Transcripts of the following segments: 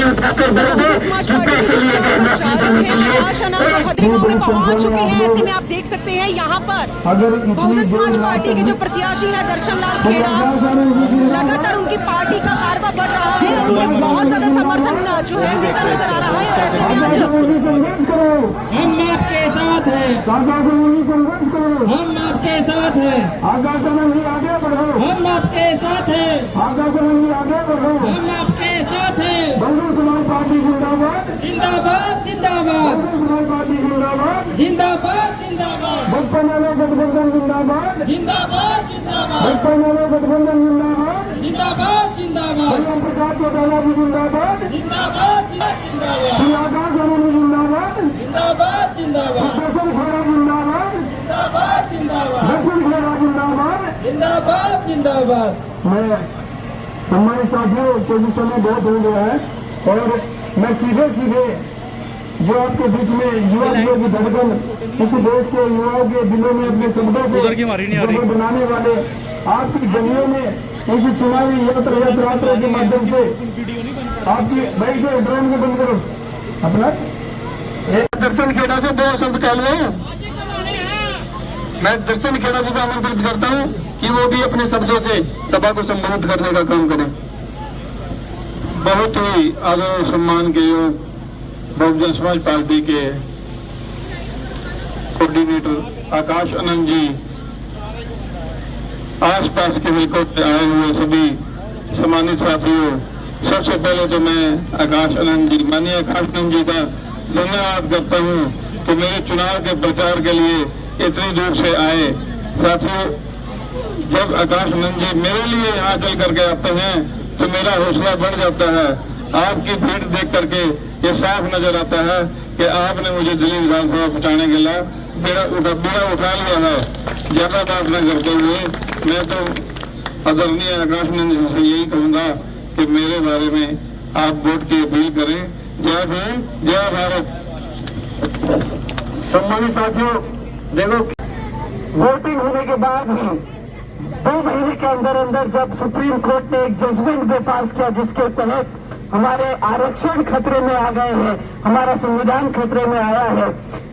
Bahujan Samaj party के जो star प्रचारक हैं आकाश आनंद वो खतरे गांव में पहुंच चुके हैं। ऐसे में आप देख सकते हैं यहाँ पर बहुजन समाज पार्टी के जो प्रत्याशी है दर्शन लाल खेड़ा, लगातार उनकी पार्टी का कारवा बढ़ रहा है, उन्हें बहुत ज्यादा समर्थन जो है मिलता नजर आ रहा है। और ऐसे में आज हम आपके साथ हैं, हम आपके साथ हैं, आगे बढ़ो, हम आपके साथ हैं, आगे बढ़ो, हम आपके साथ हैं। बहुजन समाज पार्टी जिंदाबाद, जिंदाबाद जिंदाबाद बहुजन समाज पार्टी जिंदाबाद, जिंदाबाद जिंदाबाद बचपन वाले गठबंधन जिंदाबाद, जिंदाबाद जिंदाबाद बचपन वाले गठबंधन जिंदाबाद, जिंदाबाद जिंदाबाद ओम प्रकाश चौटाला जी जिंदाबाद, जिंदाबाद जिंदाबाद श्री आकाश आनंद जिंदाबाद, जिंदाबाद जिंदाबाद दर्शन खेड़ा जिंदाबाद, जिंदाबाद जिंदाबाद दर्शन खेड़ा जिंदाबाद। जिंदाबाद जिंदाबाद। मैं सम्मानित साथियों, क्योंकि समय बहुत हो गया है और मैं सीधे जो आपके बीच में युवा दिलों की धड़कन, इस देश के युवाओं के दिलों में अपने शब्दों को बनाने वाले आपकी गलियों में इस चुनावी यात्रा के माध्यम से आपकी भाई के ड्रोन को बंद करो अपना दर्शन खेड़ा से 2 शब्द कह लो। मैं दर्शन खेड़ा जी को आमंत्रित करता हूं कि वो भी अपने शब्दों से सभा को संबोधित करने का काम करें। बहुत ही आदर और सम्मान के योग बहुजन समाज पार्टी के कोऑर्डिनेटर आकाश आनंद जी, आसपास के हल्कों से आए हुए सभी सम्मानित साथियों, सबसे पहले तो मैं आकाश आनंद जी, माननीय आकाश आनंद जी का धन्यवाद करता हूं कि मेरे चुनाव के प्रचार के लिए इतनी दूर से आए। साथियों, जब आकाश आनंद जी मेरे लिए यहाँ चल करके आते हैं तो मेरा हौसला बढ़ जाता है। आपकी भीड़ देख करके ये साफ नजर आता है कि आपने मुझे दिल्ली विधानसभा पहुंचाने के लिए बेड़ा उठा लिया है। ज्यादा बात न करते हुए मैं तो आदरणीय आकाश आनंद जी से यही कहूंगा कि मेरे बारे में आप वोट की अपील करें। जय भीम, जय भारत। सम्मानित साथियों, देखो वोटिंग होने के बाद ही 2 महीने के अंदर जब सुप्रीम कोर्ट ने एक जजमेंट पे पास किया जिसके तहत हमारे आरक्षण खतरे में आ गए हैं, हमारा संविधान खतरे में आया है,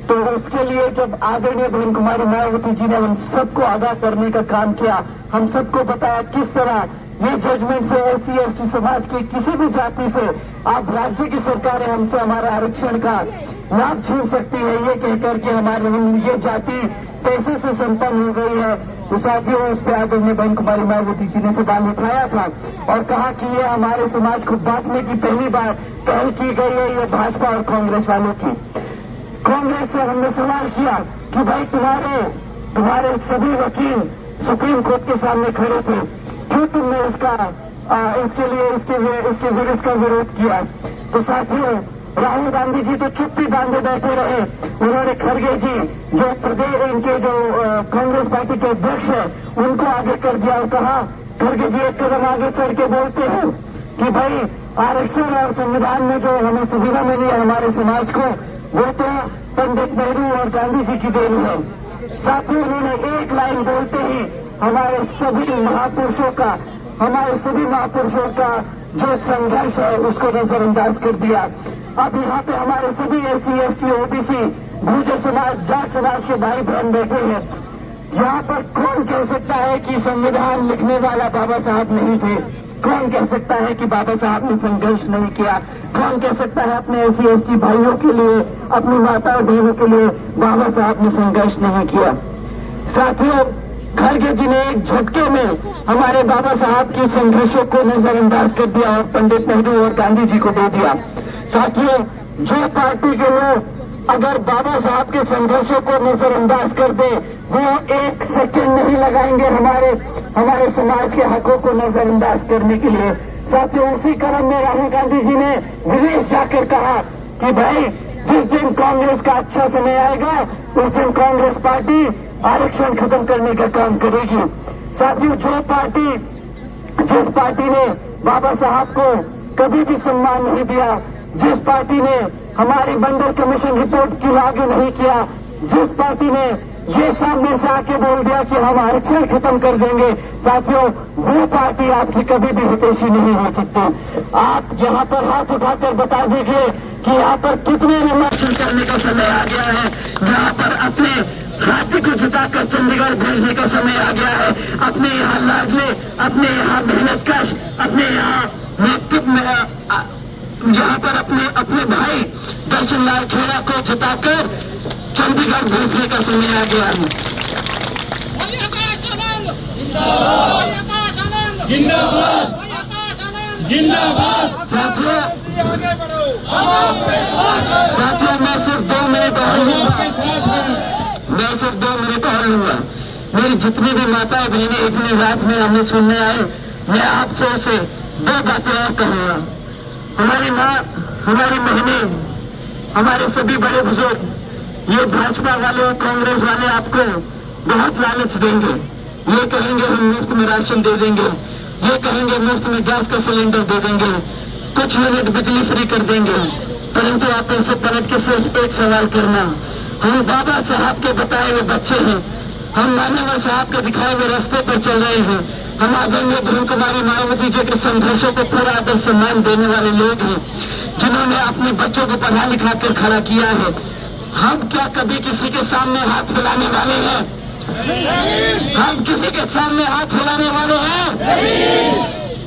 तो उसके लिए जब आदरणीय बहन कुमारी मायावती जी ने हम सबको आगाह करने का काम किया, हम सबको बताया किस तरह ये जजमेंट से SC/ST समाज की किसी भी जाति से आप राज्य की सरकारें हमसे हमारा आरक्षण का लाभ छीन सकती है, ये कहकर के हमारी ये जाति पैसे से संपन्न हो गई है। तो साथियों, उस पर आदरणीय बहन कुमारी मायावती जी ने सवाल उठाया था और कहा कि ये हमारे समाज को बांटने की पहली बार पहल की गई है, ये भाजपा और कांग्रेस वालों की। कांग्रेस से हमने सवाल किया कि भाई तुम्हारे सभी वकील सुप्रीम कोर्ट के सामने खड़े थे, क्यों तुमने इसके विरुद्ध का विरोध किया? तो साथियों, राहुल गांधी जी तो चुप्पी बांधे बैठे रहे। उन्होंने खड़गे जी, जो प्रदेश इनके जो कांग्रेस पार्टी के अध्यक्ष है, उनको आगे कर दिया और कहा, खड़गे जी एक कदम आगे चढ़ के बोलते हैं कि भाई आरक्षण और संविधान में जो हमें सुविधा मिली है हमारे समाज को, वो तो पंडित नेहरू और गांधी जी की देन है। साथियों, उन्होंने एक लाइन बोलते ही हमारे सभी महापुरुषों का जो संघर्ष है उसको नजरअंदाज कर दिया। अब यहाँ पे हमारे सभी SC/ST OBC भूजे समाज, जाट समाज के भाई बहन बैठे हैं। यहाँ पर कौन कह सकता है कि संविधान लिखने वाला बाबा साहब नहीं थे? कौन कह सकता है कि बाबा साहब ने संघर्ष नहीं किया? कौन कह सकता है अपने SC/ST भाइयों के लिए, अपनी माता और बहनों के लिए बाबा साहब ने संघर्ष नहीं किया? साथियों, खड़गे जी ने एक झटके में हमारे बाबा साहब की संघर्षों को नजरअंदाज कर दिया और पंडित नेहरू और गांधी जी को दे दिया। साथियों, जो पार्टी के लोग अगर बाबा साहब के संघर्षों को नजरअंदाज कर दे, वो 1 सेकंड नहीं लगाएंगे हमारे समाज के हकों को नजरअंदाज करने के लिए। साथियों, उसी क्रम में राहुल गांधी जी ने विदेश जाकर कहा कि भाई जिस दिन कांग्रेस का अच्छा समय आएगा उस दिन कांग्रेस पार्टी आरक्षण खत्म करने का काम करेगी। साथियों, जिस पार्टी ने बाबा साहब को कभी भी सम्मान नहीं दिया, जिस पार्टी ने हमारी मंडल कमीशन रिपोर्ट की लागू नहीं किया, जिस पार्टी ने ये सामने से आके बोल दिया कि हम आरक्षण खत्म कर देंगे। साथियों, वो पार्टी आपकी कभी भी हितैषी नहीं हो सकती। आप यहाँ पर हाथ उठाकर बता दीजिए कि यहाँ पर कितने विमर्शन करने का समय आ गया है। यहाँ पर अपने हाथी को जिताकर चंडीगढ़ भेजने का समय आ गया है। अपने यहाँ लाडले, अपने यहाँ मेहनतकश, अपने यहाँ नेतृत्व में यहाँ पर अपने भाई दर्शन लाल खेड़ा को जिताकर चंडीगढ़ भेजने का समय आ गया है। जिंदाबाद जिंदाबाद। साथियों, आगे बढ़ो। साथियों, मैं सिर्फ 2 मिनट और लूंगा। मेरी जितनी भी माताएं बहनें इतनी रात में हमें सुनने आए, मैं आपसे उसे 2 बातें और कहूंगा। हमारी माँ, हमारी बहनें, हमारे सभी बड़े बुजुर्ग, ये भाजपा वाले और कांग्रेस वाले आपको बहुत लालच देंगे। ये कहेंगे हम मुफ्त में राशन दे देंगे, ये कहेंगे मुफ्त में गैस का सिलेंडर दे देंगे, कुछ यूनिट बिजली फ्री कर देंगे। परंतु आप इनसे पलट के सिर्फ एक सवाल करना, हम बाबा साहब के बताए हुए बच्चे हैं, हम मान्यवर साहब के दिखाए हुए रास्ते पर चल रहे हैं, हम आदरणीय ब्रह्म कुमारी मायावती जी के संघर्षों को पूरा आदर सम्मान देने वाले लोग हैं, जिन्होंने अपने बच्चों को पढ़ा लिखा कर खड़ा किया है। हम क्या कभी किसी के सामने हाथ फैलाने वाले हैं? हम किसी के सामने हाथ फैलाने वाले हैं?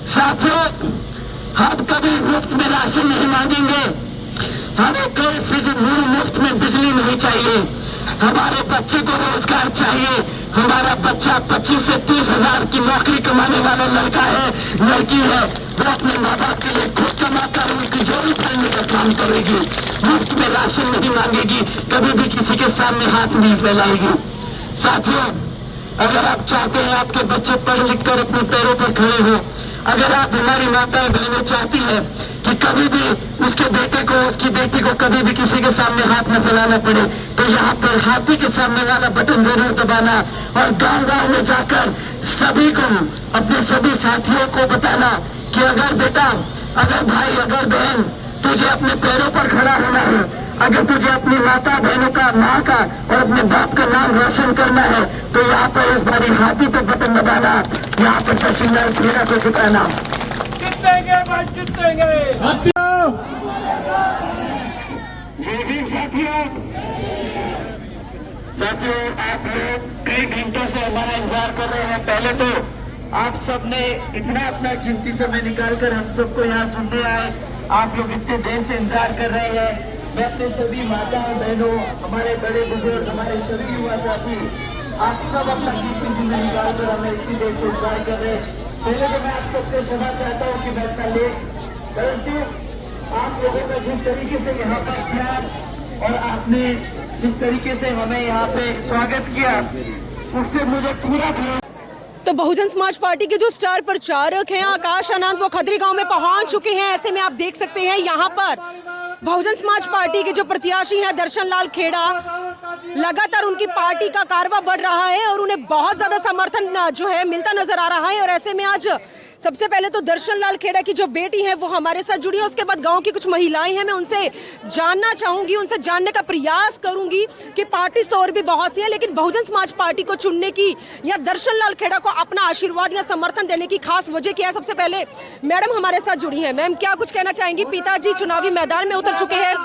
साथियों, हम कभी मुफ्त में राशन नहीं मांगेंगे, हमें कोई मुफ्त में बिजली नहीं चाहिए, हमारे बच्चे को रोजगार चाहिए। हमारा बच्चा 25 से 30 हजार की नौकरी कमाने वाला लड़का है, लड़की है, वो अपने माँ बाप के लिए खुद कमाता है, उनकी जोड़ी भरने का काम करेगी, मुफ्त में राशन नहीं मांगेगी, कभी भी किसी के सामने हाथ नहीं फैलाएगी। साथियों, अगर आप चाहते हैं आपके बच्चे पढ़ लिख कर अपने पैरों पर खड़े हो, अगर आप हमारी माताएं बहनें चाहती हैं कि कभी भी उसके बेटे को, उसकी बेटी को कभी भी किसी के सामने हाथ न फैलाना पड़े, तो यहाँ पर हाथी के सामने वाला बटन जरूर दबाना और गांव-गांव में जाकर सभी को, अपने सभी साथियों को बताना कि अगर बेटा, अगर भाई, अगर बहन, तुझे अपने पैरों पर खड़ा होना है, अगर तुझे अपनी माता बहनों का, माँ का और अपने बाप का नाम रोशन करना है, तो यहाँ पर इस बारी हाथी पर बटन दबाना, यहाँ पर दर्शन लाल खेड़ा को जिताना। जीतेंगे भाई, जीतेंगे। जय भीम साथियों। साथियों, आप लोग कई घंटों से हमारा इंतजार कर रहे हैं। पहले तो आप सबने इतना अपना कीमती समय निकालकर हम सबको यहाँ सुनने आए, आप लोग इतने देर से इंतजार कर रहे हैं। मैं अपने सभी माताओं बहनों, हमारे बड़े बुजुर्ग, हमारे सभी युवा साथी, आप सब अपना कीमती समय निकालकर हमें इतनी देर से इंतजार कर रहे हैं। पहले तो मैं आप सबसे क्षमा चाहता हूँ कि मैं इतना लेट, परंतु आप लोगों का जिस तरीके से यहाँ पर प्यार और आपने जिस तरीके से हमें यहाँ पे स्वागत किया, उससे मुझे पूरा तो बहुजन समाज पार्टी के जो स्टार प्रचारक हैं आकाश आनंद, वो खदरी गांव में पहुंच चुके हैं। ऐसे में आप देख सकते हैं यहाँ पर बहुजन समाज पार्टी के जो प्रत्याशी हैं दर्शन लाल खेड़ा, लगातार उनकी पार्टी का कारवा बढ़ रहा है और उन्हें बहुत ज्यादा समर्थन जो है मिलता नजर आ रहा है। और ऐसे में आज सबसे पहले तो दर्शन लाल खेड़ा की जो बेटी है वो हमारे साथ जुड़ी है, उसके बाद गांव की कुछ महिलाएं हैं, मैं उनसे जानना चाहूंगी, उनसे जानने का प्रयास करूंगी कि पार्टी तो और भी बहुत सी है, लेकिन बहुजन समाज पार्टी को चुनने की या दर्शन लाल खेड़ा को अपना आशीर्वाद या समर्थन देने की खास वजह क्या है। सबसे पहले मैडम हमारे साथ जुड़ी है। मैम, क्या कुछ कहना चाहेंगी? पिताजी चुनावी मैदान में उतर चुके हैं,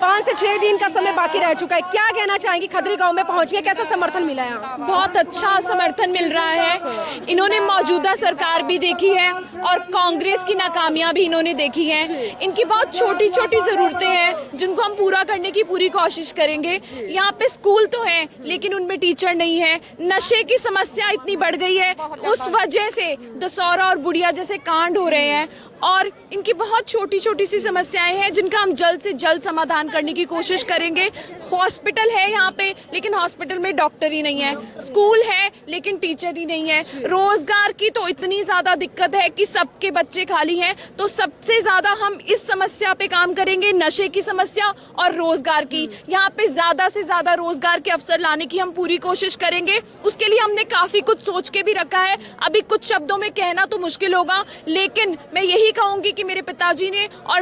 5 से 6 दिन का समय बाकी रह चुका है, क्या कहना चाहेंगी? खदरी गाँव में पहुंच गए, कैसा समर्थन मिला है? बहुत अच्छा समर्थन मिल रहा है। इन्होंने मौजूदा सरकार भी देखी है और कांग्रेस की नाकामियां भी इन्होंने देखी हैं। इनकी बहुत छोटी छोटी ज़रूरतें हैं जिनको हम पूरा करने की पूरी कोशिश करेंगे। यहाँ पे स्कूल तो हैं लेकिन उनमें टीचर नहीं है। नशे की समस्या इतनी बढ़ गई है, उस वजह से दशहरा और बुढ़िया जैसे कांड हो रहे हैं और इनकी बहुत छोटी छोटी सी समस्याएं हैं जिनका हम जल्द से जल्द समाधान करने की कोशिश करेंगे। हॉस्पिटल है यहाँ पे लेकिन हॉस्पिटल में डॉक्टर ही नहीं है, स्कूल है लेकिन टीचर ही नहीं है, रोजगार की तो इतनी ज़्यादा दिक्कत है कि सबके बच्चे खाली हैं। तो सबसे ज़्यादा हम इस समस्या पे काम करेंगे, नशे की समस्या और रोजगार की। यहाँ पे ज़्यादा से ज़्यादा रोजगार के अवसर लाने की हम पूरी कोशिश करेंगे। उसके लिए हमने काफ़ी कुछ सोच के भी रखा है, अभी कुछ शब्दों में कहना तो मुश्किल होगा, लेकिन मैं यही यही कहूंगी कि मेरे पिताजी ने और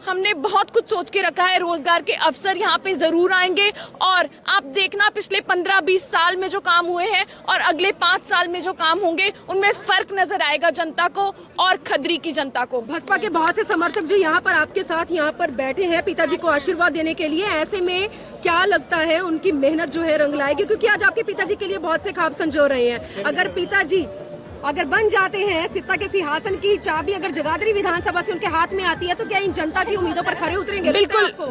हमने बहुत कुछ सोच के रखा है। रोजगार के अवसर यहाँ पे जरूर आएंगे और आप देखना पिछले 15-20 साल में जो काम हुए हैं और अगले 5 साल में जो काम होंगे उनमें फर्क नजर आएगा जनता को और खदरी की जनता को। भाजपा के बहुत से समर्थक जो यहाँ पर आपके साथ यहाँ पर बैठे हैं पिताजी को आशीर्वाद देने के लिए, ऐसे में क्या लगता है उनकी मेहनत जो है रंग लाएगी? क्योंकि आज आपके पिताजी के लिए बहुत से ख्वाब संजो रहे हैं। अगर पिताजी अगर बन जाते हैं, सित्ता के सिंहासन की चाबी अगर जगाधरी विधानसभा से उनके हाथ में आती है, तो क्या इन जनता की उम्मीदों पर खरे उतरेंगे?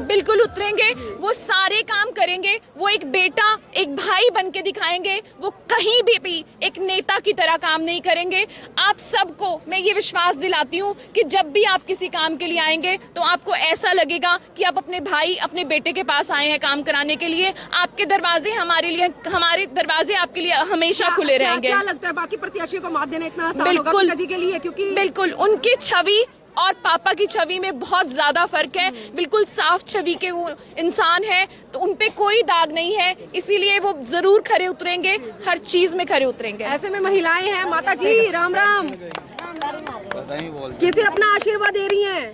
बिल्कुल उतरेंगे। वो सारे काम करेंगे। वो एक बेटा एक भाई बन के दिखाएंगे। वो कहीं भी एक नेता की तरह काम नहीं करेंगे। आप सबको मैं ये विश्वास दिलाती हूँ कि जब भी आप किसी काम के लिए आएंगे तो आपको ऐसा लगेगा कि आप अपने भाई अपने बेटे के पास आए हैं काम कराने के लिए। आपके दरवाजे हमारे दरवाजे आपके लिए हमेशा खुले रहेंगे। क्या लगता है बाकी प्रत्याशियों को मात देना इतना आसान होगा पिताजी के लिए? क्योंकि बिल्कुल उनकी छवि और पापा की छवि में बहुत ज्यादा फर्क है। बिल्कुल साफ छवि के वो इंसान है, तो उनपे कोई दाग नहीं है, इसीलिए वो जरूर खरे उतरेंगे, हर चीज में खरे उतरेंगे। ऐसे में महिलाएं हैं, माता जी राम राम, किसे अपना आशीर्वाद दे रही हैं?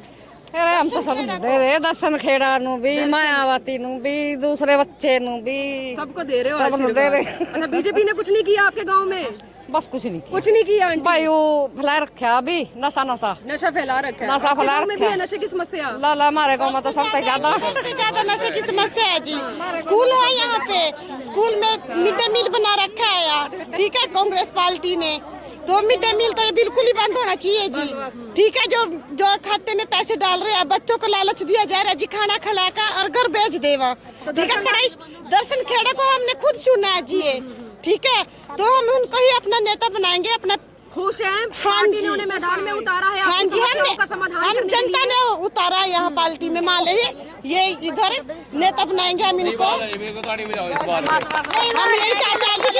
अरे हम तो सब दे रहे दर्शन खेड़ा नु भी, मायावती नु भी, दूसरे बच्चे नु भी, सबको दे रहे हो सब आशीर्वाद? दे रहे। अच्छा, बीजेपी ने कुछ नहीं किया आपके गांव में? बस कुछ नहीं किया। कुछ नहीं किया आंटी? भाई वो फैला रखा अभी नशा फैला रखा है। नशा फैला आपके गांव में भी रखा है नशे की समस्या? ला हमारे गाँव में तो सबसे ज्यादा नशे की समस्या है जी। स्कूल है यहाँ पे, स्कूल में मिड डे मील बना रखा है यार, ठीक है, कांग्रेस पार्टी ने। तो मिड डे मील तो ये बिल्कुल ही बंद होना चाहिए जी, ठीक है। जो खाते में पैसे डाल रहे हैं, बच्चों को लालच दिया जा रहा है जी, खाना खिलाकर और घर बेच देवा, ठीक है। पढ़ाई दर्शन खेड़ा को हमने खुद चुना है जी, ठीक है, तो हम उनको ही अपना नेता बनाएंगे। अपना खुश हैं? हाँ जी, उन्हें मैदान में उतारा है? हाँ जी, हम जनता ने उतारा है यहाँ पार्टी में। मान लीजिए ये इधर नेता बनाएंगे हम इनको। हम यही चाहते हैं कि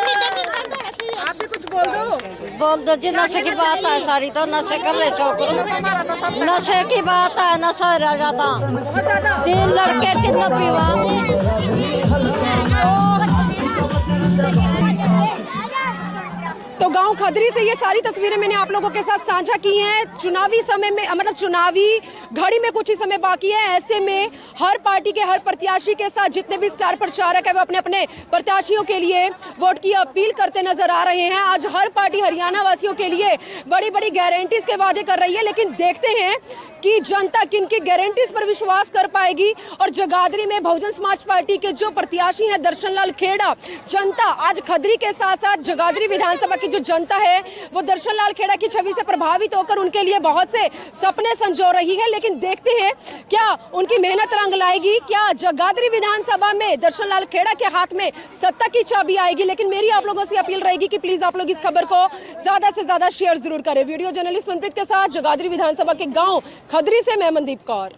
आप भी कुछ बोल दो जी। नशे की बात है सारी, तो नशे कर ले छोकरो, नशे की बात है, नशा रह जाता। 3 लड़के 3 तो गांव खदरी से ये सारी तस्वीरें मैंने आप लोगों के साथ साझा की हैं। चुनावी समय में मतलब चुनावी घड़ी में कुछ ही समय बाकी है, ऐसे में हर पार्टी के हर प्रत्याशी के साथ जितने भी स्टार प्रचारक है वो अपने अपने प्रत्याशियों के लिए वोट की अपील करते नजर आ रहे हैं। आज हर पार्टी हरियाणा वासियों के लिए बड़ी बड़ी गारंटीज के वादे कर रही है, लेकिन देखते हैं कि जनता किन की गारंटीज पर विश्वास कर पाएगी। और जगाधरी में बहुजन समाज पार्टी के जो प्रत्याशी हैं दर्शन लाल खेड़ा, जनता आज खदरी के साथ साथ जगाधरी विधानसभा की जो जनता है वो दर्शन लाल खेड़ा की छवि से प्रभावित होकर उनके लिए बहुत से सपने संजो रही है। लेकिन देखते हैं क्या उनकी मेहनत रंग लाएगी, क्या जगाधरी विधानसभा में दर्शन लाल खेड़ा के हाथ में सत्ता की चाबी आएगी। लेकिन मेरी आप लोगों से अपील रहेगी कि प्लीज आप लोग इस खबर को ज्यादा से ज्यादा शेयर जरूर करें। वीडियो जर्नलिस्ट सुनप्रीत के साथ जगाधरी विधानसभा के गाँव खदरी से मैं मनदीप कौर।